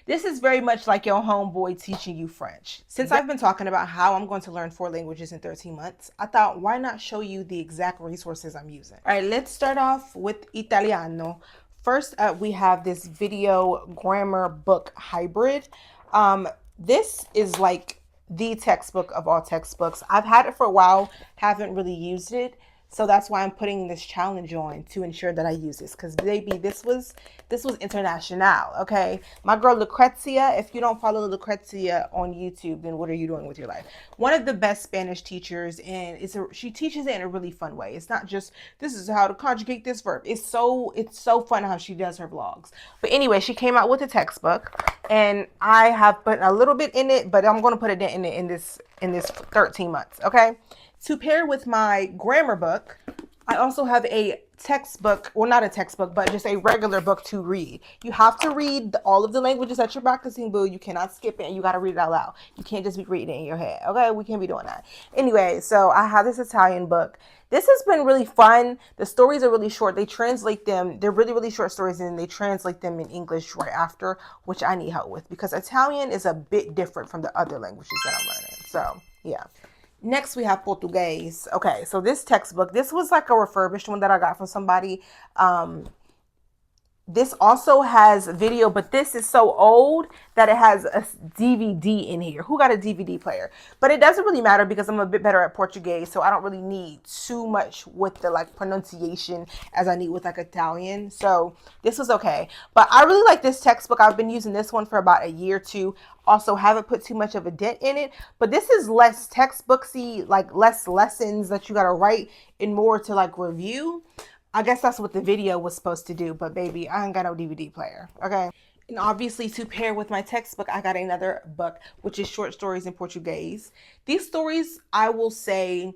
This is very much like your homeboy teaching you French. Since I've been talking about how I'm going to learn 4 languages in 13 months, I thought why not show you the exact resources I'm using. All right, let's start off with Italiano. First up, we have this video grammar book hybrid. This is like the textbook of all textbooks. I've had it for a while, haven't really used it. So that's why I'm putting this challenge on to ensure that I use this. Because baby, this was international. Okay. My girl Lucrezia, if you don't follow Lucrezia on YouTube, then what are you doing with your life? One of the best Spanish teachers, and she teaches it in a really fun way. It's not just this is how to conjugate this verb. It's so fun how she does her vlogs. But anyway, she came out with a textbook, and I have put a little bit in it, but I'm gonna put it in this 13 months. Okay. To pair with my grammar book, I also have a textbook, well, not a textbook, but just a regular book to read. You have to read all of the languages that you're practicing, boo. You cannot skip it, and you got to read it out loud. You can't just be reading it in your head, okay? We can't be doing that. Anyway, so I have this Italian book. This has been really fun. The stories are really short. They translate them. They're really, really short stories, and they translate them in English right after, which I need help with because Italian is a bit different from the other languages that I'm learning. So, yeah. Next, we have Portuguese. Okay, so this textbook, this was like a refurbished one that I got from somebody. This also has video, but this is so old that it has a DVD in here. Who got a DVD player? But it doesn't really matter because I'm a bit better at Portuguese, so I don't really need too much with the like pronunciation as I need with like Italian. So this was okay. But I really like this textbook. I've been using this one for about a year or two. Also haven't put too much of a dent in it, but this is less textbooksy, like less lessons that you got to write and more to like review. I guess that's what the video was supposed to do, but baby, I ain't got no DVD player, okay? And obviously to pair with my textbook, I got another book, which is short stories in Portuguese. These stories, I will say,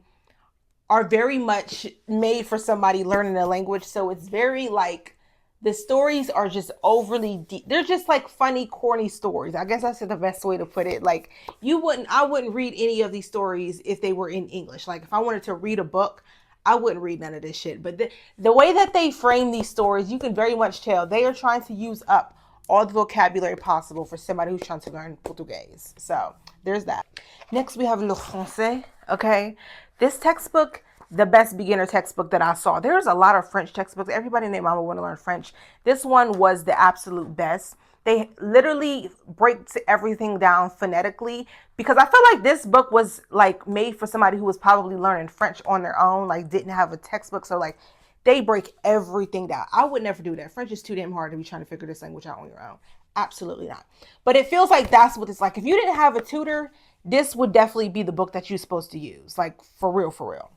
are very much made for somebody learning a language. So it's very like, the stories are just overly deep. They're just like funny, corny stories. I guess that's the best way to put it. Like I wouldn't read any of these stories if they were in English. Like if I wanted to read a book, I wouldn't read none of this shit. But the way that they frame these stories, you can very much tell they are trying to use up all the vocabulary possible for somebody who's trying to learn Portuguese. So there's that. Next, we have Le Français. Okay. This textbook, the best beginner textbook that I saw. There's a lot of French textbooks. Everybody named Mama want to learn French. This one was the absolute best. They literally break everything down phonetically because I feel like this book was like made for somebody who was probably learning French on their own, like didn't have a textbook. So like they break everything down. I would never do that. French is too damn hard to be trying to figure this language out on your own. Absolutely not. But it feels like that's what it's like. If you didn't have a tutor, this would definitely be the book that you're supposed to use. Like for real, for real.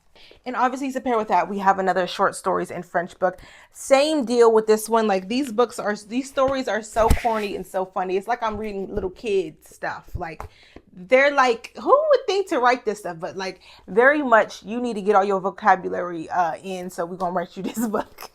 And obviously to pair with that, we have another short stories in French book. Same deal with this one. Like these stories are so corny and so funny. It's like I'm reading little kids stuff. Like they're like, who would think to write this stuff? But like very much you need to get all your vocabulary in. So we're going to write you this book.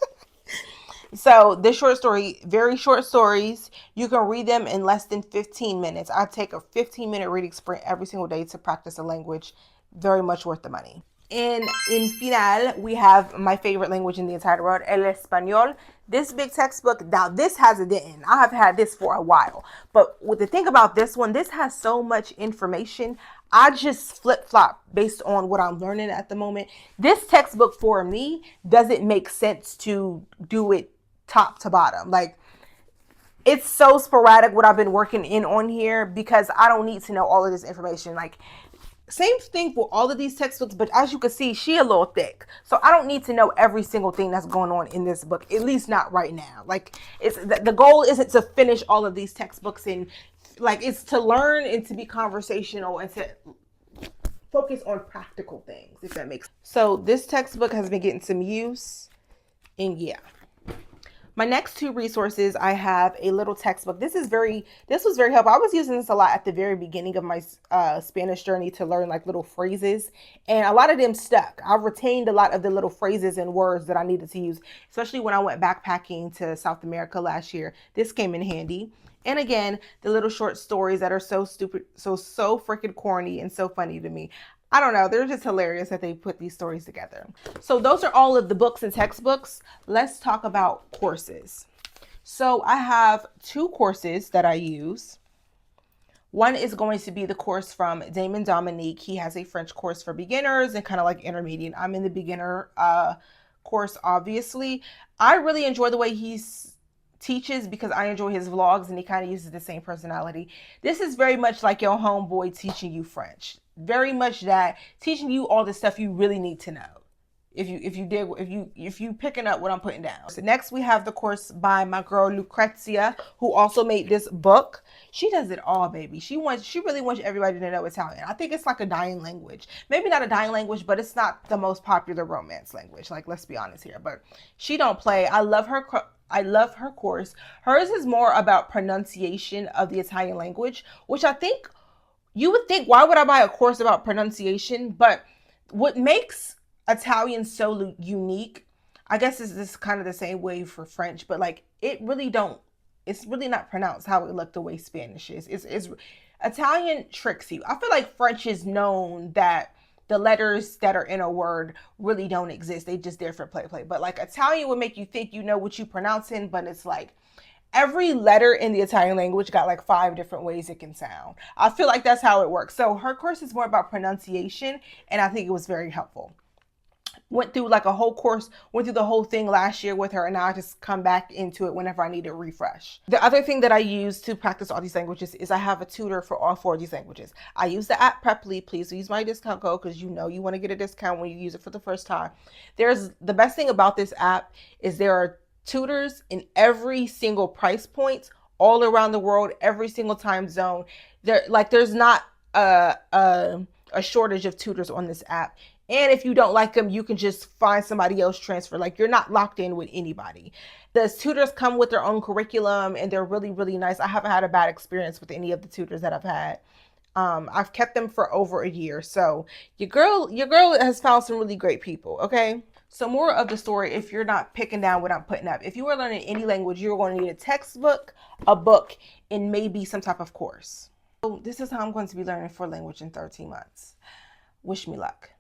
So this short story, very short stories. You can read them in less than 15 minutes. I take a 15-minute reading sprint every single day to practice a language. Very much worth the money. And in final, we have my favorite language in the entire world, El Español. This big textbook, now this has a dent. I have had this for a while. But with the thing about this one, this has so much information. I just flip-flop based on what I'm learning at the moment. This textbook for me doesn't make sense to do it top to bottom. Like, it's so sporadic what I've been working in on here because I don't need to know all of this information. Like, same thing for all of these textbooks, but as you can see, she a little thick. So I don't need to know every single thing that's going on in this book, at least not right now. Like the goal isn't to finish all of these textbooks and like it's to learn and to be conversational and to focus on practical things, if that makes sense. So this textbook has been getting some use and yeah. My next two resources, I have a little textbook. This was very helpful. I was using this a lot at the very beginning of my Spanish journey to learn like little phrases, and a lot of them stuck. I retained a lot of the little phrases and words that I needed to use, especially when I went backpacking to South America last year. This came in handy. And again, the little short stories that are so stupid, so freaking corny and so funny to me. I don't know. They're just hilarious that they put these stories together. So those are all of the books and textbooks. Let's talk about courses. So I have two courses that I use. One is going to be the course from Damon Dominique. He has a French course for beginners and kind of like intermediate. I'm in the beginner course, obviously. I really enjoy the way he's teaches because I enjoy his vlogs and he kind of uses the same personality. This is very much like your homeboy teaching you French. Very much that, teaching you all the stuff you really need to know. If you picking up what I'm putting down. So next we have the course by my girl Lucrezia, who also made this book. She does it all, baby. She really wants everybody to know Italian. I think it's like a dying language. Maybe not a dying language, but it's not the most popular romance language. Like, let's be honest here. But she don't play. I love her course. Hers is more about pronunciation of the Italian language, which I think you would think, why would I buy a course about pronunciation? But what makes Italian so unique, I guess is this kind of the same way for French, but like it's really not pronounced how it looked the way Spanish is. It's Italian tricks you. I feel like French is known that the letters that are in a word really don't exist. They just there for play. But like Italian would make you think you know what you pronounce in, but it's like every letter in the Italian language got like 5 different ways it can sound. I feel like that's how it works. So her course is more about pronunciation, and I think it was very helpful. Went through like a whole course, went through the whole thing last year with her, and now I just come back into it whenever I need a refresh. The other thing that I use to practice all these languages is I have a tutor for all 4 of these languages. I use the app Preply. Please use my discount code because you know you want to get a discount when you use it for the first time. The best thing about this app is there are tutors in every single price point all around the world, every single time zone. There's not a shortage of tutors on this app. And if you don't like them, you can just find somebody else, transfer. Like, you're not locked in with anybody. The tutors come with their own curriculum and they're really, really nice. I haven't had a bad experience with any of the tutors that I've had. I've kept them for over a year. So your girl has found some really great people. Okay. So more of the story, if you're not picking down what I'm putting up, if you are learning any language, you're going to need a textbook, a book, and maybe some type of course. So this is how I'm going to be learning 4 language in 13 months. Wish me luck.